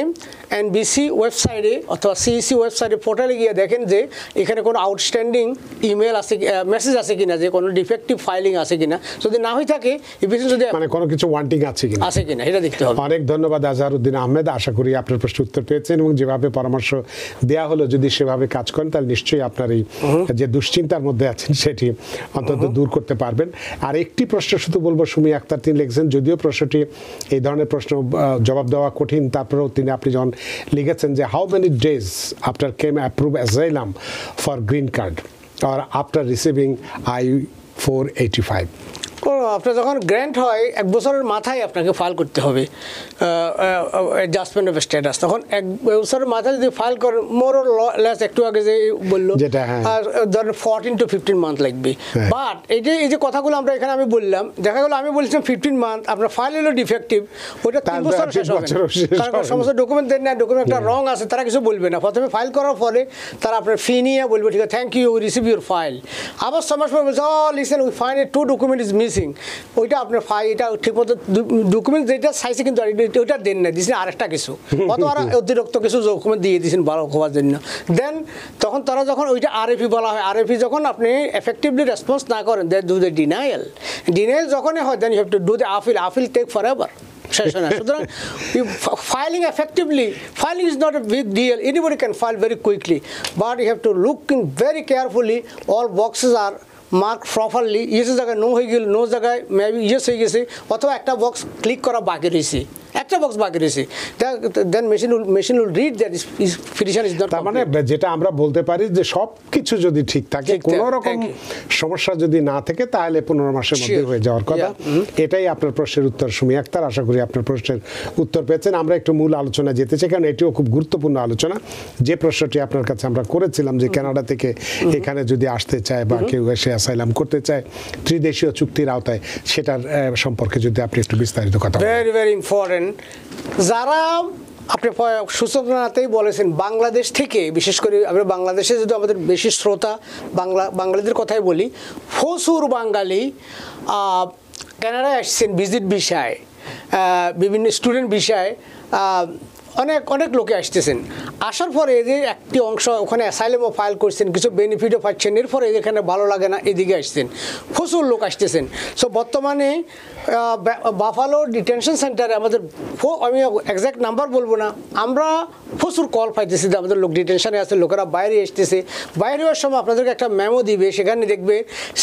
NBC ওয়েবসাইটে অথবা CEC ওয়েবসাইটে পোর্টালে গিয়ে দেখেন যে এখানে কোনো আউটস্ট্যান্ডিং ইমেল আছে, মেসেজ আছে কিনা, যে কোনো ডিফেক্টিভ ফাইলিং আছে কিনা। যদি না হয়ে থাকে যদি মানে কোনো কিছু ওয়ান্টিং আছে কিনা এটা দেখতে হবে। অনেক ধন্যবাদ আজহারউদ্দিন আহমেদ, আশা করি আপনার প্রশ্ন উত্তর পেয়েছেন এবং যেভাবে পরামর্শ দেওয়া হলো যদি সেভাবে কাজ করেন তাহলে নিশ্চয়ই আপনার এই যে দুশ্চিন্তার মধ্যে আছেন সেটি অন্তত দূর করতে পারবেন। আর একটি প্রশ্ন শুধু বলবো, সুমি আক্তার তিনি লিখেছেন, যদিও প্রশ্নটি এই ধরনের প্রশ্ন জবাব দেওয়া কঠিন, তারপরেও আপনি যখন লিখেছেন যে how many days after came approve asylum for green card or after receiving I-485? আপনার যখন গ্র্যান্ট হয় 1 বছরের মাথায় আপনাকে ফাইল করতে হবে অ্যাডজাস্টমেন্ট অফ স্ট্যাটাস। তখন 1 বছরের মাথায় যদি ফাইল করেন মোর লেস একটু আগে যে বললো ধরেন 14 to 15 মান্থ লাগবে। বাট এই যে কথাগুলো আমরা এখানে আমি বললাম, দেখা গেলো আমি বলছিলাম 15 মান্থ, আপনার ফাইল হলো ডিফেক্টিভ, ওইটা 3 বছর শেষ হবে, কারণ সমস্ত ডকুমেন্ট দেন না, ডকুমেন্টটা রং আছে, তারা কিছু বলবে না। প্রথমে ফাইল করার পরে তারা আপনার ফি নিয়ে বলবে ঠিক আছে thank you receive your file. আবার 6 মাস পর বলছে listen we find 2 document is missing, ওইটা আপনার ফাইল এটা ঠিকমতো ডকুমেন্ট যেটা চাইছে কিন্তু ওইটা দেন না, দিয়েছেন আরেকটা কিছু, অথবা অতিরিক্ত কিছু ডকুমেন্ট দিয়ে দিয়েছেন ভালো হওয়ার জন্য। দেন তখন তারা যখন ওইটা আরএফি বলা হয়, আরএফি যখন আপনি এফেক্টিভলি রেসপন্স না করেন দে ডু দ্য ডিনায়াল যখনই হয় then you have to do the appeal take forever. সুতরাং filing effectively, filing is not a big deal, anybody can file very quickly, but you have to look in very carefully, all boxes are marked properly, ইয়েসের জায়গায় no হয়ে গেল, no জায়গায় maybe yes হয়ে গেছে, অথবা একটা box click করা বাকি রয়েছে, একটা বক্স বাকি রয়েছে, then machine will read that is finished is not. তার মানে যেটা আমরা বলতে পারি যে সব কিছু যদি ঠিক থাকে, কোনো রকম সমস্যা যদি না থাকে, তাহলে 15 মাসের মধ্যে হয়ে যাওয়ার কথা। এটাই আপনার প্রশ্নের উত্তর সুমি আক্তার। আশা করি আপনার প্রশ্নের উত্তর পেয়েছেন। আমরা একটু মূল আলোচনা যেতে চাই, কারণ এটিও খুব গুরুত্বপূর্ণ আলোচনা। যে প্রশ্নটি আপনার কাছে আমরা করেছিলাম যে কানাডা থেকে এখানে যদি আসতে চায় বা কেউ এসে অ্যাসাইলাম করতে চায় ত্রিদেশীয় চুক্তির আওতায়, সেটার সম্পর্কে যদি আপনি একটু বিস্তারিত কথা বলেন। Very very important. যারা আপনি সূচনাতেই বলেছেন বাংলাদেশ থেকে, বিশেষ করে আমরা বাংলাদেশে যদি আমাদের বেশি শ্রোতা বাঙালিদের কথাই বলি, প্রচুর বাঙালি কানাডায় আসছেন ভিজিট বিষয়, বিভিন্ন স্টুডেন্ট বিষয়, অনেক লোকে আসতেছেন। আসার পরে এদের একটি অংশ ওখানে অ্যাসাইলামও ফাইল করছেন, কিছু বেনিফিটও পাচ্ছেন, এরপরে এখানে ভালো লাগে না এদিকে আসছেন, প্রচুর লোক আসতেছেন। সো বর্তমানে বাফালো ডিটেনশন সেন্টারে আমাদের, আমি এক্স্যাক্ট নাম্বার বলবো না, আমরা প্রচুর কল পাইতেছি যে আমাদের লোক ডিটেনশনে আছে, লোকেরা বাইরে আসতেছে। বাইরে হওয়ার সময় আপনাদেরকে একটা মেমো দিবে, সেখানে দেখবে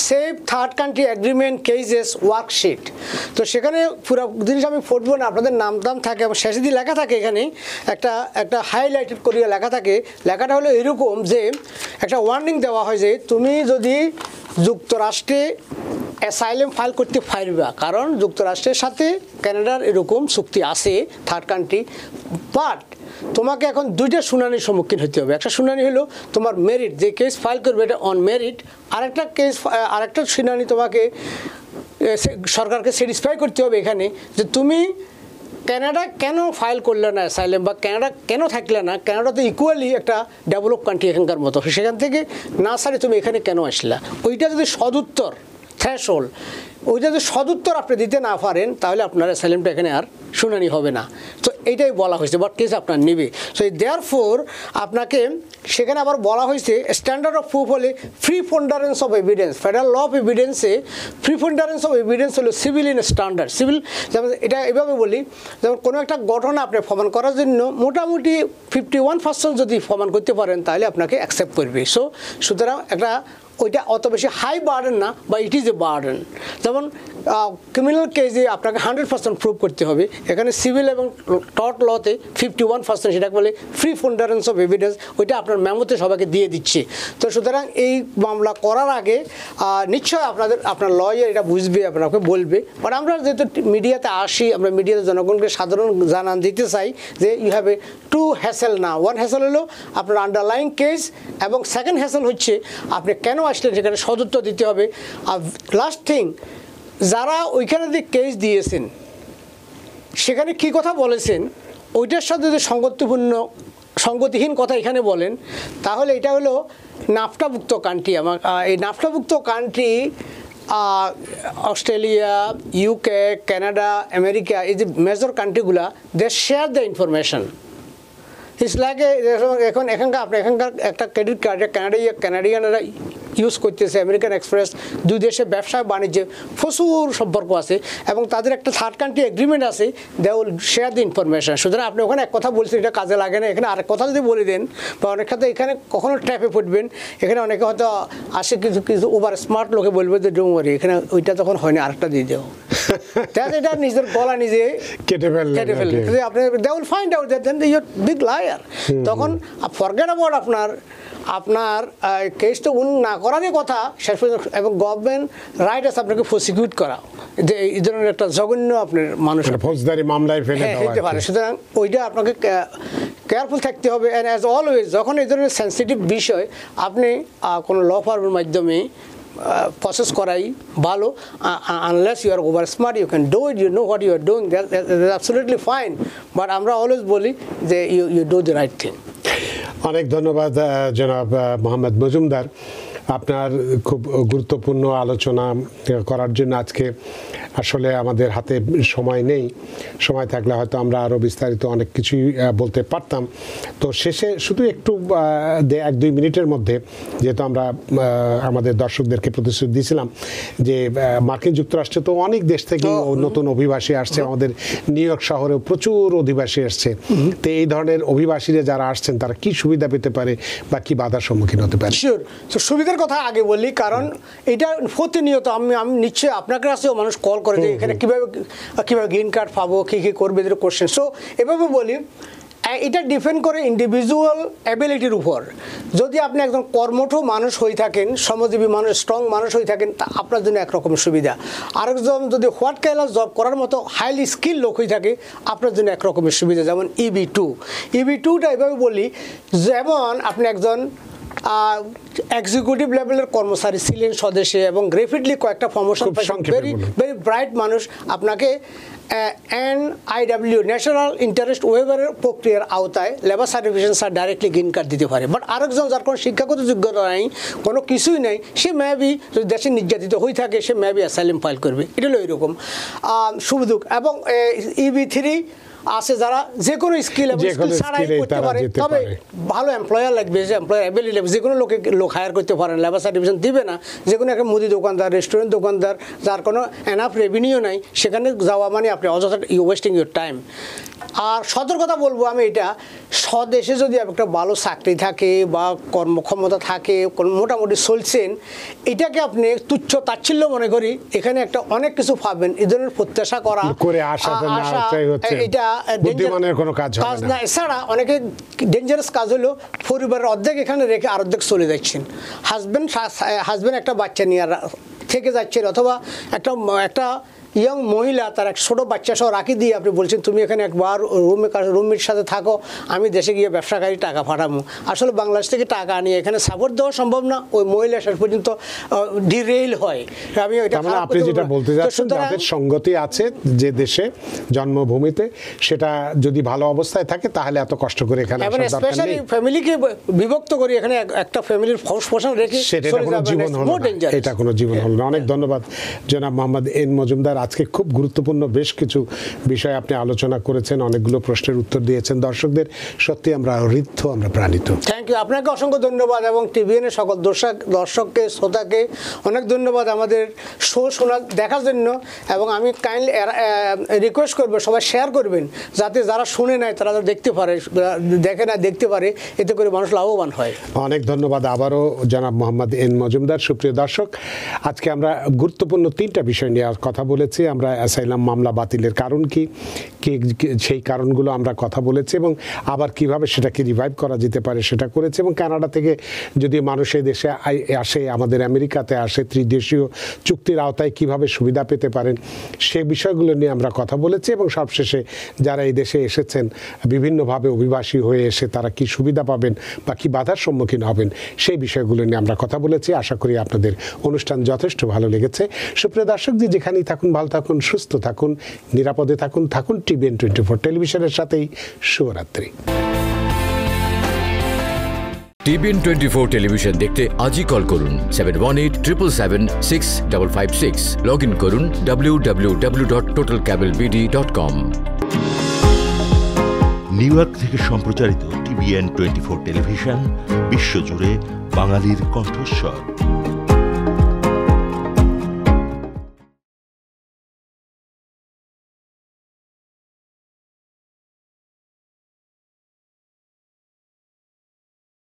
save third country agreement cases worksheet. তো সেখানে পুরো জিনিস আমি পড়বো না, আপনাদের নাম থাকে এবং শেষে দিয়ে লেখা থাকে, এখানে একটা হাইলাইটেড করিয়া লেখা থাকে। লেখাটা হলো এরকম যে একটা ওয়ার্নিং দেওয়া হয় যে তুমি যদি যুক্তরাষ্ট্রে অ্যাসাইলাম ফাইল করতে পারবা, কারণ যুক্তরাষ্ট্রের সাথে কানাডার এরকম চুক্তি আছে থার্ড কান্ট্রি, বাট তোমাকে এখন 2টা শুনানির সম্মুখীন হতে হবে। একটা শুনানি হলো তোমার মেরিট, যে কেস ফাইল করবে এটা অন মেরিট, আরেকটা শুনানি তোমাকে সরকারকে স্যাটিসফাই করতে হবে এখানে যে তুমি কানাডা কেন ফাইল করলে না অ্যাসাইলাম, বা কানাডা কেন থাকলে না, কানাডা তো ইকুয়ালি একটা ডেভেলপ কান্ট্রি এখানকার মতো, সেখান থেকে না সারে তুমি এখানে কেন আসলা, ওইটা যদি সদুত্তর থ্রেশহোল্ড, ওইটা যদি সদুত্তর আপনি দিতে না পারেন, তাহলে আপনার অ্যাসাইলামটা এখানে আর শুনানি হবে না। তো এইটাই বলা হয়েছে, বাট কেস আপনার নেবে। সো দেয়ারফোর আপনাকে সেখানে আবার বলা হয়েছে স্ট্যান্ডার্ড অফ প্রুফ হলে preponderance of evidence. Federal law of এভিডেন্সে ফ্রি ফন্ডারেন্স অফ এভিডেন্স হলো সিভিল ইন স্ট্যান্ডার্ড। সিভিল যেমন এটা এভাবে বলি, যেমন কোনো একটা ঘটনা আপনি প্রমাণ করার জন্য মোটামুটি 51% যদি প্রমাণ করতে পারেন, তাহলে আপনাকে অ্যাকসেপ্ট করবে। সুতরাং একটা ওইটা অত বেশি হাই বার্ডেন না, বা ইট ইজ এ বার্ডেন। যেমন ক্রিমিনাল কেসে আপনাকে 100% প্রুভ করতে হবে, এখানে সিভিল এবং টর্ট লতে 51%, সেটাকে বলে ফ্রি ফন্ডারেন্স অফ এভিডেন্স, ওইটা আপনার মেমোতে সবাইকে দিয়ে দিচ্ছে। তো সুতরাং এই মামলা করার আগে নিশ্চয় আপনার লয়ার এটা বুঝবে, আপনাকে বলবে। বাট আমরা যেহেতু মিডিয়াতে আসি, আমরা মিডিয়াতে জনগণকে সাধারণ জানান দিতে চাই যে ইউ হ্যাভ এ 2 হ্যাসেল না। 1 হ্যাসেল হলো আপনার আন্ডারলাইং কেস, এবং 2nd হ্যাসেল হচ্ছে আপনি কেন আসলেন সেখানে সদুত্তর দিতে হবে। আর লাস্ট থিং, যারা ওইখানে যে কেস দিয়েছেন সেখানে কি কথা বলেছেন, ওইটার সাথে যদি সঙ্গতিহীন কথা এখানে বলেন, তাহলে এটা হলো নাফটাভুক্ত কান্ট্রি। এই নাফটাভুক্ত country Australia, UK, Canada, America, এই যে মেজর কান্ট্রিগুলা, they share the information. It's like এখানকার একটা ক্রেডিট কার্ড কানাডিয়ানরা ইউজ করতেছে, আমেরিকান এক্সপ্রেস, 2 দেশে ব্যবসা বাণিজ্যে প্রচুর সম্পর্ক আছে, এবং তাদের একটা থার্ড কান্ট্রি এগ্রিমেন্ট আছে, they will share the information. সুতরাং আপনি ওখানে এক কথা বলছেন, এটা কাজে লাগে না, এখানে আরেক কথা যদি বলে দেন, বা অনেক ক্ষেত্রে এখানে কখনো ট্র্যাপে পড়বেন। এখানে অনেকে হয়তো আসে কিছু ওভার স্মার্ট লোকে বলবে যে ডোন্ট ওয়ারি, এখানে ওইটা তখন হয়নি, আরেকটা দিয়ে দেও, এটা নিজের গলা নিজে কেটে ফেললে আপনি they will find out that then you are big liar. তখন ফরগেট অ্যাবাউট আপনার আপনার কেসটা না করারই কথা শেষ পর্যন্ত, এবং গভর্নমেন্ট রাইট আছে আপনাকে প্রসিকিউট করা, যে এই ধরনের একটা জঘন্য আপনার মানুষ ফৌজদারি মামলায় ফেলে দিতে পারে। সুতরাং ওইটা আপনাকে কেয়ারফুল থাকতে হবে। অ্যান্ড অ্যাজ অলওয়েজ যখন এই ধরনের সেন্সিটিভ বিষয় আপনি কোনো ল ফার্মের মাধ্যমে প্রসেস করাই ভালো, unless you are over smart, you can do it, you know what you are doing, that absolutely fine, but আমরা অলওয়েজ বলি যে you do the right thing. অনেক ধন্যবাদ জনাব মোহাম্মদ মজুমদার, আপনার খুব গুরুত্বপূর্ণ আলোচনা করার জন্য। আজকে আসলে আমাদের হাতে সময় নেই, সময় থাকলে হয়তো আমরা আরও বিস্তারিত অনেক কিছুই বলতে পারতাম। তো শেষে শুধু একটু 1-2 মিনিটের মধ্যে, যেহেতু আমরা আমাদের দর্শকদেরকে প্রতিশ্রুতি দিয়েছিলাম যে মার্কিন যুক্তরাষ্ট্রে তো অনেক দেশ থেকে নতুন অভিবাসী আসছে, আমাদের নিউ ইয়র্ক শহরেও প্রচুর অধিবাসী আসছে, তো এই ধরনের অভিবাসীরা যারা আসছেন তারা কি সুবিধা পেতে পারে বা কি বাধার সম্মুখীন হতে পারে? শিওর, তো সুবিধার কথা আগে বলি, কারণ এটা প্রতিনিয়ত আমি নিশ্চয়ই আপনার কাছেও মানুষ কল করে যে এখানে কীভাবে গ্রিন কার্ড পাবো, কী কী করবে, এদের কোশ্চেন। সো এভাবে বলি, এটা ডিপেন্ড করে ইন্ডিভিজুয়াল অ্যাবিলিটির উপর। যদি আপনি একজন কর্মঠ মানুষ হয়ে থাকেন, শ্রমজীবী মানুষ, স্ট্রং মানুষ হয়ে থাকেন, তা আপনার জন্য একরকম সুবিধা। আরেকজন যদি হোয়াট কাইন্ড অফ জব করার মতো হাইলি স্কিল লোক হয়ে থাকে, আপনার জন্য একরকমের সুবিধা। যেমন EB2টা এভাবে বলি, যেমন আপনি একজন এক্সিকিউটিভ লেভেলের কর্মচারী ছিলেন স্বদেশে এবং গ্রেফিডলি কয়েকটা প্রমোশন পাইছেন, ভেরি ব্রাইট মানুষ, আপনাকে NIW ন্যাশনাল ইন্টারেস্ট ওয়েভারের প্রক্রিয়ার আওতায় labour certification sir directly green card দিতে পারে। বাট আরেকজন যার কোনো শিক্ষাগত যোগ্যতা নেই, কোনো কিছুই নেই, সে মেবি যদি দেশে নির্যাতিত হয়ে থাকে, সে মেবি অ্যাসাইলাম ফাইল করবে। এটা হলো এরকম সুবিধা। এবং EB3 আছে যারা যে কোনো স্কিল এবং স্কিল ছাড়াই করতে পারে, তবে ভালো এমপ্লয়ার লাগবে, যে এমপ্লয়ার অ্যাবিলিটি লাগবে, যে কোনো লোক হায়ার করতে পারেন, লেবার সার্টিফিকেশন দিবে না। যে কোনো একটা মুদি দোকানদার, রেস্টুরেন্ট দোকানদার যার কোনো এনাফ রেভিনিউ নাই, সেখানে যাওয়া মানে আপনি অযথা ইউ ওয়েস্টিং ইউর টাইম। আর সতর্কতা বলবো আমি, এটা স্বদেশে যদি একটা ভালো চাকরি থাকে বা কর্মক্ষমতা থাকে, মোটামুটি চলছেন, এটাকে আপনি তুচ্ছ তাচ্ছিল্য মনে করি এখানে একটা অনেক কিছু পাবেন, এই ধরনের প্রত্যাশা করা এটা কাজ না। এছাড়া অনেকে ডেঞ্জারাস কাজ হলো পরিবারের অর্ধেক এখানে রেখে আর অর্ধেক চলে যাচ্ছেন, হাজব্যান্ড একটা বাচ্চা নিয়ে থেকে যাচ্ছেন, অথবা একটা ইয়ং মহিলা তার এক ছোটো বাচ্চা সহ রাখি দিয়ে আপনি বলছেন তুমি এখানে একবার রুমমের সাথে থাকো, আমি দেশে গিয়ে ব্যবসাকারী টাকা পাঠাবো। আসলে বাংলাদেশ থেকে টাকা আনিয়ে এখানে সাপোর্ট দেওয়া সম্ভব না, ওই মহিলা শেষ পর্যন্ত ডিরেইল হয়। আমি আপনি যেটা বলতে যাচ্ছেন, যাদের সঙ্গতি আছে যে দেশে জন্মভূমিতে, সেটা যদি ভালো অবস্থায় থাকে তাহলে এত কষ্ট করে এখানে স্পেশালি ফ্যামিলিকে বিভক্ত করে এখানে একটা ফ্যামিলির পোষণ রেখে এটা কোনো জীবন হলো না। অনেক ধন্যবাদ জনাব মোহাম্মদ এন মজুমদার। আজকে খুব গুরুত্বপূর্ণ বেশ কিছু বিষয় আপনি আলোচনা করেছেন, অনেকগুলো প্রশ্নের উত্তর দিয়েছেন। দর্শকদের সত্যি আমরা ঋদ্ধ, আমরা প্রাণিত। থ্যাংক ইউ, আপনাকে অসংখ্য ধন্যবাদ, এবং TVN-এর সকল দর্শককে, শ্রোতাকে অনেক ধন্যবাদ আমাদের শো দেখার জন্য। এবং আমি কাইন্ডলি রিকোয়েস্ট করবো সবাই শেয়ার করবেন, যাতে যারা শুনে নেয় তারা দেখতে পারে, দেখে না দেখতে পারে, এতে করে মানুষ লাভবান হয়। অনেক ধন্যবাদ আবারও জনাব মোহাম্মদ এন মজুমদার। সুপ্রিয় দর্শক, আজকে আমরা গুরুত্বপূর্ণ 3টা বিষয় নিয়ে কথা বলেছি। আমরা অ্যাসাইলাম মামলা বাতিলের কারণ কি, সেই কারণগুলো আমরা কথা বলেছি, এবং আবার কিভাবে সেটাকে রিভাইভ করা যেতে পারে সেটা করেছি। এবং কানাডা থেকে যদি মানুষ এই দেশে আসে, আমাদের আমেরিকাতে আসে, ত্রিদেশীয় চুক্তির আওতায় কিভাবে সুবিধা পেতে পারেন, সে বিষয়গুলো নিয়ে আমরা কথা বলেছি। এবং সবশেষে যারা এই দেশে এসেছেন বিভিন্নভাবে অভিবাসী হয়ে এসে তারা কি সুবিধা পাবেন বা কি বাধার সম্মুখীন হবেন, সেই বিষয়গুলো নিয়ে আমরা কথা বলেছি। আশা করি আপনাদের অনুষ্ঠান যথেষ্ট ভালো লেগেছে। সুপ্রিয় দর্শক, যেখানেই থাকুন, ভালো থাকুন, সুস্থ থাকুন, নিরাপদে থাকুন। TVN 24 টেলিভিশনের সাথেই শুভরাত্রি। TVN 24 টেলিভিশন দেখতে আজই কল করুন 7187776556। লগ ইন করুন www.totalcablebd.com। নিউ ইয়র্ক থেকে সম্প্রচারিত TVN 24 টেলিভিশন বিশ্বজুড়ে বাঙালির কণ্ঠস্বর।